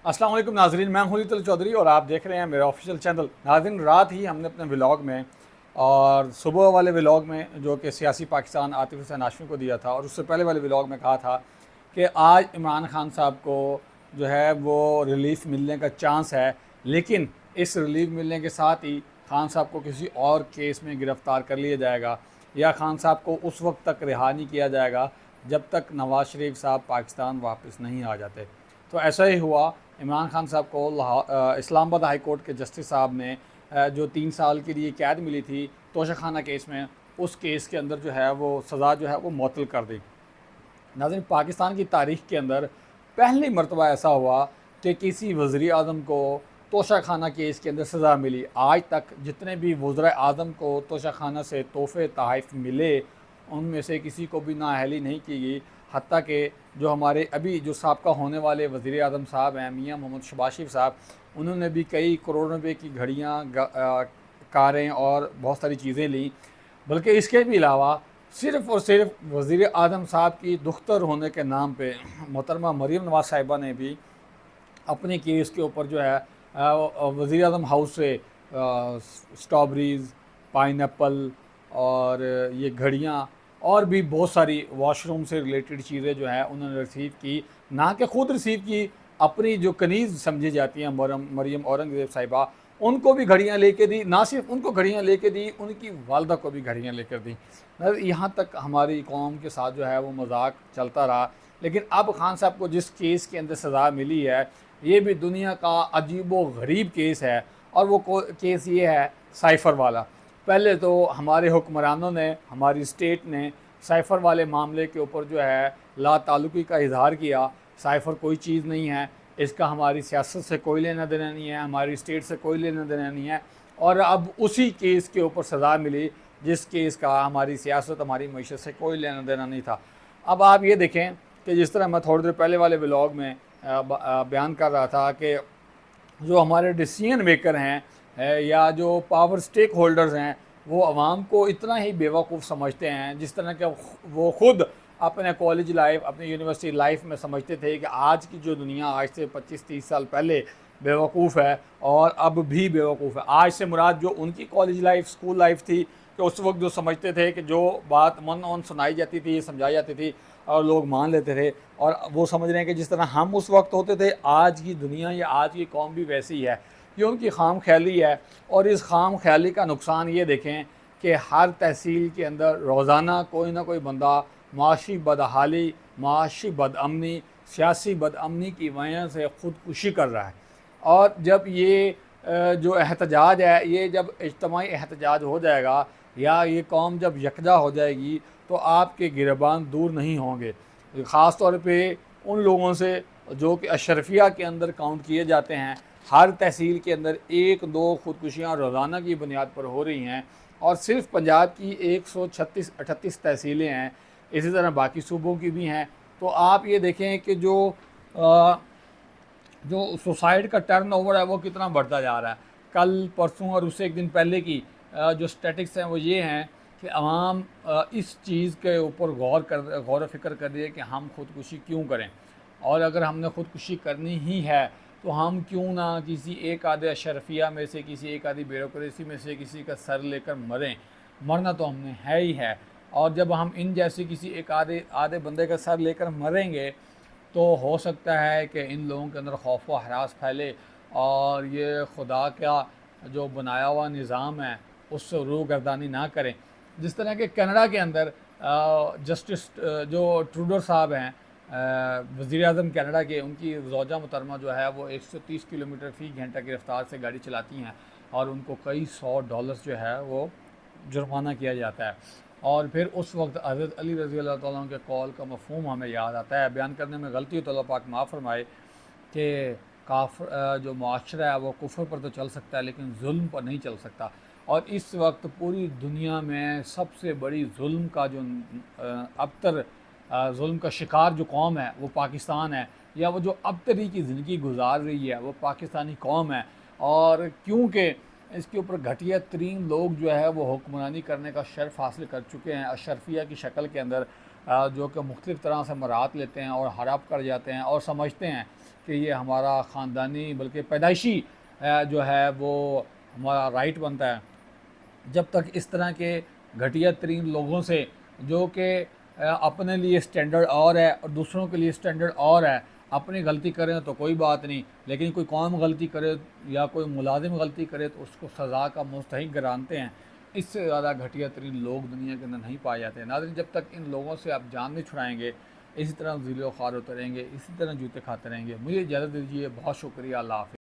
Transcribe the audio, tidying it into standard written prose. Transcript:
अस्सलाम वालेकुम नाजरीन, मैं हूं लितिल चौधरी और आप देख रहे हैं मेरा ऑफिशियल चैनल। नाजरीन, रात ही हमने अपने व्लॉग में और सुबह वाले व्लॉग में जो कि सियासी पाकिस्तान आतिफ हुसैन हाशमी को दिया था, और उससे पहले वाले व्लॉग में कहा था कि आज इमरान खान साहब को जो है वो रिलीफ मिलने का चांस है, लेकिन इस रिलीफ मिलने के साथ ही खान साहब को किसी और केस में गिरफ़्तार कर लिया जाएगा या खान साहब को उस वक्त तक रिहा नहीं किया जाएगा जब तक नवाज़ शरीफ साहब पाकिस्तान वापस नहीं आ जाते। तो ऐसा ही हुआ। इमरान खान साहब को इस्लामाबाद हाई कोर्ट के जस्टिस साहब ने जो 3 साल के लिए कैद मिली थी तोशाखाना केस में, उस केस के अंदर जो है वो सज़ा जो है वो मुअत्तल कर दी। नाज़रीन, पाकिस्तान की तारीख़ के अंदर पहली मरतबा ऐसा हुआ कि किसी वज़ीर आज़म को तोशाखाना केस के अंदर सज़ा मिली। आज तक जितने भी वज़ीर आज़म को तोशाखाना से तोहफ़े तोहफ़ मिले, उनमें से किसी को भी नाअहली नहीं की गई। हत्ता कि जो हमारे अभी जो साबका होने वाले वज़ीर आज़म साहब हैं, मियाँ मोहम्मद शहबाज शरीफ साहब, उन्होंने भी कई करोड़ रुपए की घड़ियाँ, कारें और बहुत सारी चीज़ें लीं। बल्कि इसके भी अलावा सिर्फ़ और सिर्फ वज़ीर आज़म साहब की दुख्तर होने के नाम पे मोहतरमा मरीम नवाज़ साहिबा ने भी अपने केस के ऊपर जो है वज़ीर आज़म हाउस से स्ट्रॉबेरीज़, पाइनएप्पल और ये घड़ियाँ और भी बहुत सारी वॉशरूम से रिलेटेड चीज़ें जो है उन्होंने रिसीव की। ना कि खुद रिसीव की, अपनी जो कनीज़ समझी जाती हैं मरियम औरंगज़ेब साहिबा, उनको भी घड़ियाँ लेके दी। ना सिर्फ उनको घड़ियाँ लेके दी, उनकी वालदा को भी घड़ियाँ लेकर दी। मतलब यहाँ तक हमारी कौम के साथ जो है वो मजाक चलता रहा। लेकिन अब खान साहब को जिस केस के अंदर सज़ा मिली है, ये भी दुनिया का अजीबो गरीब केस है। और वो केस ये है साइफ़र वाला। पहले तो हमारे हुक्मरानों ने, हमारी स्टेट ने साइफ़र वाले मामले के ऊपर जो है ला ताल्लुकी का इजहार किया। साइफ़र कोई चीज़ नहीं है, इसका हमारी सियासत से कोई लेना देना नहीं है, हमारी स्टेट से कोई लेना देना नहीं है। और अब उसी केस के ऊपर सज़ा मिली जिस केस का हमारी सियासत, हमारी मईशत से कोई लेना देना नहीं था। अब आप ये देखें कि जिस तरह मैं थोड़ी देर पहले वाले व्लॉग में बयान कर रहा था कि जो हमारे डिसीजन मेकर हैं या जो पावर स्टेक होल्डर्स हैं, वो आवाम को इतना ही बेवकूफ़ समझते हैं जिस तरह के वो ख़ुद अपने कॉलेज लाइफ, अपनी यूनिवर्सिटी लाइफ में समझते थे कि आज की जो दुनिया आज से 25-30 साल पहले बेवकूफ़ है और अब भी बेवकूफ़ है। आज से मुराद जो उनकी कॉलेज लाइफ, स्कूल लाइफ थी, कि उस वक्त जो समझते थे कि जो बात मन सुनाई जाती थी, समझाई जाती थी और लोग मान लेते थे, और वो समझ रहे हैं कि जिस तरह हम उस वक्त होते थे, आज की दुनिया या आज की कौम भी वैसी है। ये उनकी खाम ख्याली है। और इस खाम ख्याली का नुकसान ये देखें कि हर तहसील के अंदर रोज़ाना कोई ना कोई बंदा माशी बदहाली, माशी बदअमनी, सियासी बदअमनी की वजह से ख़ुदकुशी कर रहा है। और जब ये जो एहतजाज है, ये जब इज्तमाही एहतजाज हो जाएगा या ये कौम जब यकजा हो जाएगी, तो आपके गिरबान दूर नहीं होंगे। ख़ास तौर पे उन लोगों से जो कि अशरफिया के अंदर काउंट किए जाते हैं। हर तहसील के अंदर 1-2 ख़ुदकुशियाँ रोज़ाना की बुनियाद पर हो रही हैं, और सिर्फ पंजाब की 136-38 तहसीलें हैं, इसी तरह बाकी सूबों की भी हैं। तो आप ये देखें कि जो सुसाइड का टर्नओवर है वो कितना बढ़ता जा रहा है। कल परसों और उससे एक दिन पहले की जो स्टैटिक्स हैं वो ये हैं कि आवाम इस चीज़ के ऊपर गौर व फिक्र कर रही है कि हम ख़ुदकुशी क्यों करें, और अगर हमने ख़ुदकुशी करनी ही है तो हम क्यों ना किसी एक आधे अशरफिया में से, किसी एक आधी ब्यूरोक्रेसी में से किसी का सर लेकर मरें। मरना तो हमने है ही है, और जब हम इन जैसे किसी एक आधे बंदे का सर लेकर मरेंगे तो हो सकता है कि इन लोगों के अंदर खौफ व हरास फैले और ये खुदा का जो बनाया हुआ निज़ाम है उससे रूगर्दानी ना करें। जिस तरह के कनाडा के अंदर जस्टिस जो ट्रूडो साहब हैं, वज़ीर आज़म कनाडा के, उनकी ज़ौजा मुहतरमा जो है वो 130 किलोमीटर फ़ी घंटा की रफ्तार से गाड़ी चलाती हैं और उनको कई $100 जो है वो जुर्माना किया जाता है। और फिर उस वक्त हज़रत अली रज़ी अल्लाह तआला अन्हु के कौल का मफ़हूम हमें याद आता है। बयान करने में गलती हो तो अल्लाह पाक माफ़ फरमाए कि काफ़िर जो मुआशरा है वो कुफ़र पर तो चल सकता है लेकिन जुल्म पर नहीं चल सकता। और इस वक्त पूरी दुनिया में सबसे बड़ी जुल्म का जो अबतर जुल्म का शिकार जो कौम है वो पाकिस्तान है, या वो जो अबतरी की ज़िंदगी गुजार रही है वो पाकिस्तानी कौम है। और क्योंकि इसके ऊपर घटिया तरीन लोग जो है वो हुक्मरानी करने का शर्फ हासिल कर चुके हैं अशरफिया की शक्ल के अंदर, जो कि मुख्तलिफ़ तरह से मराहत लेते हैं और हड़प कर जाते हैं और समझते हैं कि ये हमारा ख़ानदानी बल्कि पैदाइशी जो है वो हमारा राइट बनता है। जब तक इस तरह के घटिया तरीन लोगों से, जो कि अपने लिए स्टैंडर्ड और है और दूसरों के लिए स्टैंडर्ड और है, अपनी गलती करें तो कोई बात नहीं, लेकिन कोई कौम गलती करे या कोई मुलाजिम गलती करे तो उसको सज़ा का मुस्तहिक कराते हैं। इससे ज़्यादा घटिया तरीन लोग दुनिया के अंदर नहीं पाए जाते हैं। नाज़रीन, जब तक इन लोगों से आप जान नहीं छुड़ाएंगे, इसी तरह ज़िले व ख़ार होते रहेंगे, इसी तरह जूते खाते रहेंगे। मुझे इजाज़त दीजिए, बहुत शुक्रिया, अल्लाह हाफ़िज़।